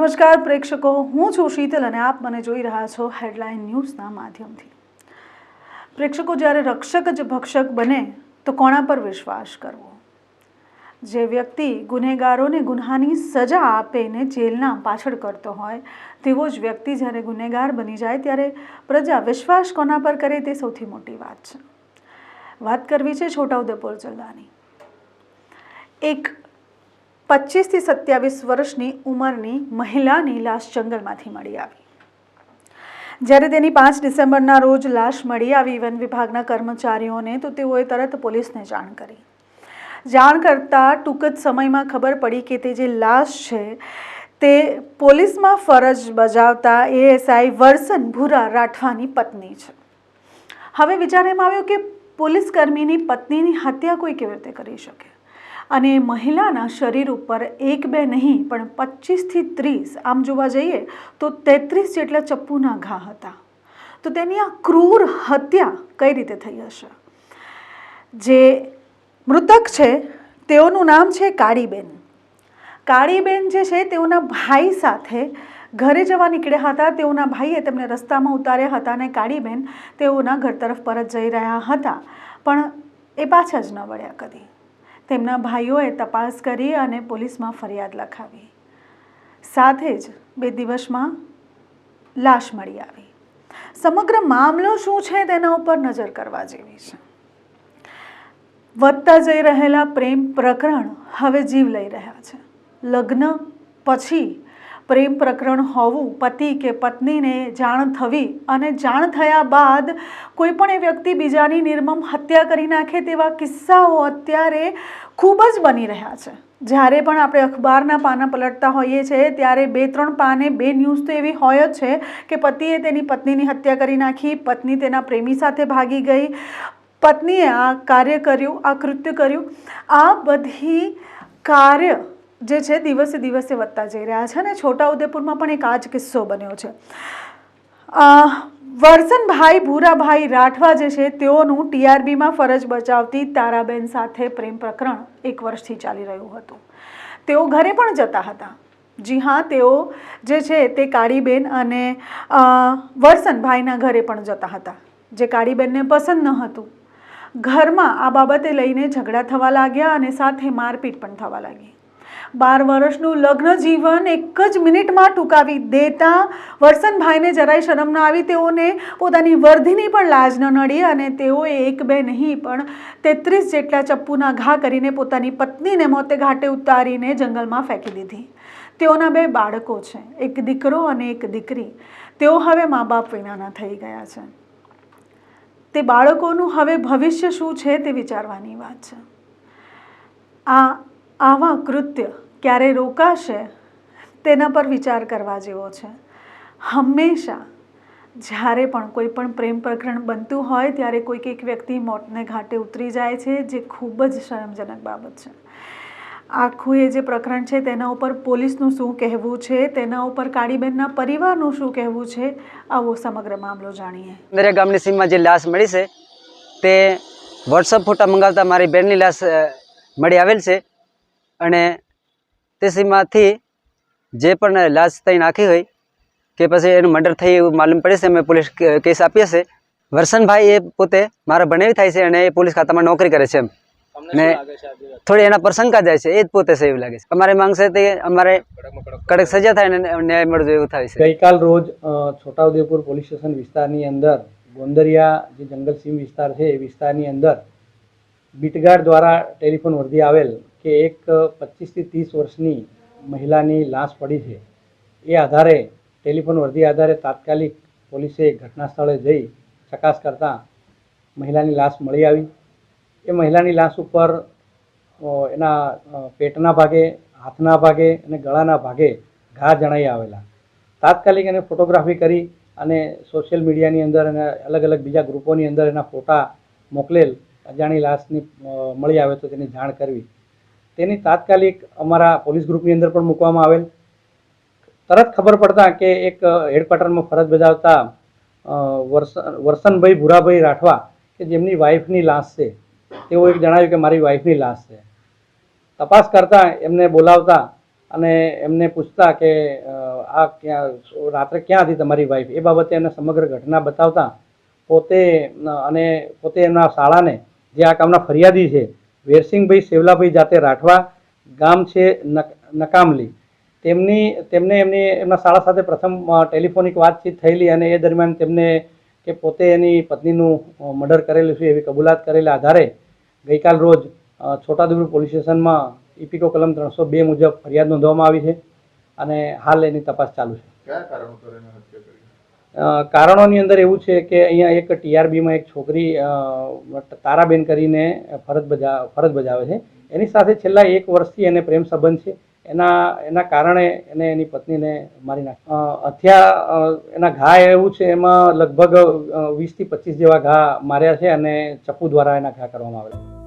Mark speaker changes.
Speaker 1: નમસ્કાર પ્રેક્ષકો, હું છું શીતલ અને આપ મને જોઈ રહ્યા છો હેડલાઇન ન્યૂઝના માધ્યમથી। પ્રેક્ષકો, જ્યારે રક્ષક જ ભક્ષક બને તો કોના પર વિશ્વાસ કરવો? જે વ્યક્તિ ગુનેગારોને ગુન્હાની સજા આપીને જેલના પાછળ કરતો હોય તેવો જ વ્યક્તિ જ્યારે ગુનેગાર બની જાય ત્યારે પ્રજા વિશ્વાસ કોના પર કરે તે સૌથી મોટી વાત છે। વાત કરવી છે છોટાઉદેપુર જિલ્લાની। એક 25 થી 27 વર્ષની ઉંમરની મહિલાની લાશ જંગલમાંથી મળી આવી। જ્યારે તેની 5 ડિસેમ્બરના રોજ લાશ મળી આવી વન વિભાગના કર્મચારીઓને તો તેઓએ તરત પોલીસને જાણ કરી। જાણ કરતાં ટૂંક જ સમયમાં ખબર પડી કે તે જે લાશ છે તે પોલીસમાં ફરજ બજાવતા એએસઆઈ વરસન ભૂરા રાઠવાની પત્ની છે। હવે વિચાર એમ આવ્યો કે પોલીસ કર્મીની પત્નીની હત્યા કોઈ કેવી રીતે કરી શકે? અને મહિલાના શરીર ઉપર 1-2 નહીં પણ 25 થી 30, આમ જોવા જઈએ તો 33 જેટલા ચપ્પુના ઘા હતા। તો તેની આ ક્રૂર હત્યા કઈ રીતે થઈ હશે? જે મૃતક છે તેઓનું નામ છે કાળીબેન। કાળીબેન જે છે તેઓના ભાઈ સાથે ઘરે જવા નીકળ્યા હતા। તેઓના ભાઈએ તેમને રસ્તામાં ઉતાર્યા હતા અને કાળીબેન તેઓના ઘર તરફ પરત જઈ રહ્યા હતા, પણ એ પાછા જ ન વળ્યા કદી। તેમના ભાઈઓએ તપાસ કરી અને પોલીસમાં ફરિયાદ લખાવી। સાથે જ 2 દિવસમાં લાશ મળી આવી। સમગ્ર મામલો શું છે તેના ઉપર નજર કરવા જેવી છે। વધતા જઈ રહેલા પ્રેમ પ્રકરણ હવે જીવ લઈ રહ્યા છે। લગ્ન પછી પ્રેમ પ્રકરણ હોવું, પતિ કે પત્નીને જાણ થવી અને જાણ થયા બાદ કોઈ પણ વ્યક્તિ બીજાની નિર્મમ હત્યા કરી નાખે તેવા કિસ્સાઓ અત્યારે ખૂબ જ બની રહ્યા છે। જ્યારે પણ આપણે અખબારના પાના પલટતા હોઈએ છીએ ત્યારે 2-3 પાને 2 ન્યૂઝ તો એવી હોય જ છે કે પતિએ તેની પત્નીની હત્યા કરી નાખી, પત્ની તેના પ્રેમી સાથે ભાગી ગઈ, પત્નીએ આ કાર્ય કર્યું, આ કૃત્ય કર્યું। આ બધી કાર્ય જે છે દિવસે દિવસે વધતા જઈ રહ્યા છે અને છોટાઉદેપુરમાં પણ એક આ જ કિસ્સો બન્યો છે। વરસનભાઈ ભૂરાભાઈ રાઠવા જે છે તેઓનું ટીઆરબીમાં ફરજ બજાવતી તારાબેન સાથે પ્રેમ પ્રકરણ 1 વર્ષથી ચાલી રહ્યું હતું। તેઓ ઘરે પણ જતા હતા। જી હા, તેઓ જે છે તે કાળીબેન અને વરસનભાઈના ઘરે પણ જતા હતા, જે કાળીબેનને પસંદ ન હતું। ઘરમાં આ બાબતે લઈને ઝઘડા થવા લાગ્યા અને સાથે મારપીટ પણ થવા લાગી। 12 વર્ષનું લગ્ન જીવન એક જ મિનિટમાં ટૂંકાવી દેતા વરસનભાઈને જરાય શરમ ન આવી। તેઓને પોતાની વર્ધીની પણ લાજ ન નડી અને તેઓએ 1-2 નહીં પણ 33 જેટલા ચપ્પુના ઘા કરીને પોતાની પત્નીને મોતે ઘાટે ઉતારીને જંગલમાં ફેંકી દીધી। તેઓના 2 બાળકો છે, એક દીકરો અને એક દીકરી। તેઓ હવે મા બાપ વિનાના થઈ ગયા છે। તે બાળકોનું હવે ભવિષ્ય શું છે તે વિચારવાની વાત છે। આવા કૃત્ય ક્યારે રોકાશે તેના પર વિચાર કરવા જેવો છે। હંમેશા જ્યારે પણ કોઈ પણ પ્રેમ પ્રકરણ બનતું હોય ત્યારે કોઈક એક વ્યક્તિ મોતને ઘાટે ઉતરી જાય છે, જે ખૂબ જ શરમજનક બાબત છે। આખું એ જે પ્રકરણ છે તેના ઉપર પોલીસનું શું કહેવું છે, તેના ઉપર કાળીબેનના પરિવારનું શું કહેવું છે, આવો સમગ્ર મામલો જાણીએ।
Speaker 2: मेरे गामनी सीमा जे लाश मળી છે તે વોટ્સઅપ ફોટા મંગાવતા મારી બેનની લાશ મળી આવેલ છે અને તે સીમાથી જે પણ લાશ તઈ નાખી હોય કે પછી એનું મર્ડર થઈ એવું માલુમ પડે છે। અમે પોલીસ કેસ આપીએ છે। વરસનભાઈ એ પોતે મારા ભણેવી થાય છે અને એ પોલીસ ખાતામાં નોકરી કરે છે ને થોડી એના પર શંકા જાય છે, એ જ પોતે છે એવું લાગે છે। અમારી માંગ છે તે અમારે કડક સજા થાય અને ન્યાય મળે એવું થાય છે।
Speaker 3: ગઈકાલ રોજ છોટાઉદેપુર પોલીસ સ્ટેશન વિસ્તારની અંદર ગોંદરિયા જે જંગલ સીમ વિસ્તાર છે એ વિસ્તારની અંદર બીટગાર્ડ દ્વારા ટેલિફોન વર્દી આવેલ કે એક 25 થી 30 વર્ષની મહિલાની લાશ પડી છે। એ આધારે ટેલિફોન વર્દી આધારે તાત્કાલિક પોલીસે ઘટના સ્થળે જઈ ચકાસ કરતા મહિલાની લાશ મળી આવી। એ મહિલાની લાશ ઉપર એના પેટના ભાગે, હાથના ભાગે અને ગળાના ભાગે ઘા જણાઈ આવેલા। તાત્કાલિક એને ફોટોગ્રાફી કરી અને સોશિયલ મીડિયાની અંદર અને અલગ અલગ બીજા ગ્રુપોની અંદર એના ફોટા મોકલેલ। અજાણી લાશની મળી આવે તો તેની જાણ કરવી। તેની તાત્કાલિક અમારા પોલીસ ગ્રુપની અંદર પણ મૂકવામાં આવેલ। તરત ખબર પડતા કે એક હેડક્વાર્ટરમાં ફરજ બજાવતા વરસનભાઈ ભૂરાભાઈ રાઠવા કે જેમની વાઈફની લાશ છે, તેઓ એક જણાવ્યું કે મારી વાઈફની લાશ છે। તપાસ કરતા એમને બોલાવતા અને એમને પૂછતા કે આ રાત્રે ક્યાં હતી તમારી વાઈફ, એ બાબતે એને સમગ્ર ઘટના બતાવતા પોતે એમના શાળાને, જે આ કામના ફરિયાદી છે વેરસિંહભાઈ સેવલાભાઈ જાતે રાઠવા, ગામ છે નકામલી, એમના શાળા સાથે પ્રથમ ટેલિફોનિક વાતચીત થયેલી અને એ દરમિયાન તેમને કે પોતે એની પત્નીનું મર્ડર કરેલું છે એવી કબૂલાત કરેલા આધારે ગઈકાલ રોજ છોટાઉદેપુર પોલીસ સ્ટેશનમાં ઇપિકો કલમ 302 મુજબ ફરિયાદ નોંધવામાં આવી છે અને હાલ એની તપાસ ચાલુ છે. કારણોની અંદર એવું છે કે અહીંયા એક TRBમાં એક છોકરી તારાબેન કરીને ફરજ બજાવે છે, એની સાથે છેલ્લા 1 વર્ષથી એને પ્રેમ સંબંધ છે. એના કારણે એને એની પત્નીને મારી હત્યા, એના ઘા એવું છે, એમાં લગભગ 20 થી 25 જેવા ઘા માર્યા છે અને ચપ્પુ દ્વારા એના ઘા કરવામાં આવેલા.